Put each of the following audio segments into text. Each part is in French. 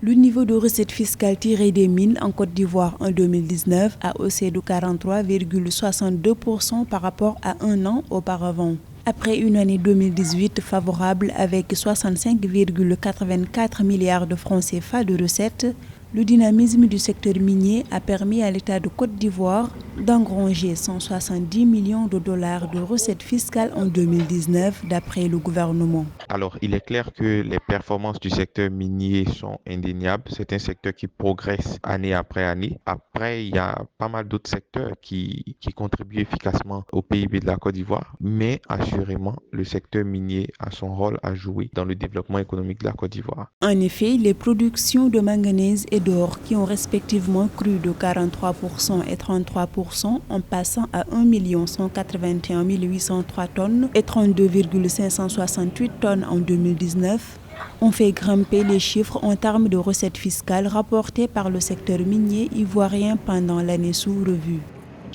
Le niveau de recettes fiscales tirées des mines en Côte d'Ivoire en 2019 a haussé de 43,62% par rapport à un an auparavant. Après une année 2018 favorable avec 65,84 milliards de francs CFA de recettes, le dynamisme du secteur minier a permis à l'État de Côte d'Ivoire d'engranger 170 millions de dollars de recettes fiscales en 2019 d'après le gouvernement. Alors, il est clair que les performances du secteur minier sont indéniables. C'est un secteur qui progresse année après année. Après, il y a pas mal d'autres secteurs qui contribuent efficacement au PIB de la Côte d'Ivoire. Mais assurément, le secteur minier a son rôle à jouer dans le développement économique de la Côte d'Ivoire. En effet, les productions de manganèse et d'or qui ont respectivement cru de 43% et 33% en passant à 1 181 803 tonnes et 32,568 tonnes en 2019 ont fait grimper les chiffres en termes de recettes fiscales rapportées par le secteur minier ivoirien pendant l'année sous revue.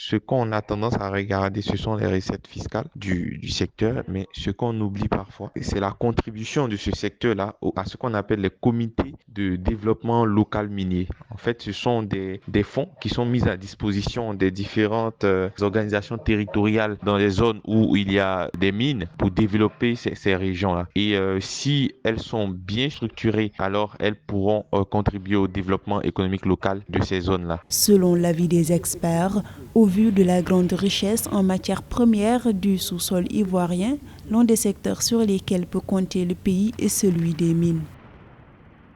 Ce qu'on a tendance à regarder, ce sont les recettes fiscales du secteur, mais ce qu'on oublie parfois, c'est la contribution de ce secteur-là à ce qu'on appelle les comités de développement local minier. En fait, ce sont des fonds qui sont mis à disposition des différentes organisations territoriales dans les zones où il y a des mines pour développer ces régions-là. Et si elles sont bien structurées, alors elles pourront contribuer au développement économique local de ces zones-là. Selon l'avis des experts, au vu de la grande richesse en matières premières du sous-sol ivoirien, l'un des secteurs sur lesquels peut compter le pays est celui des mines.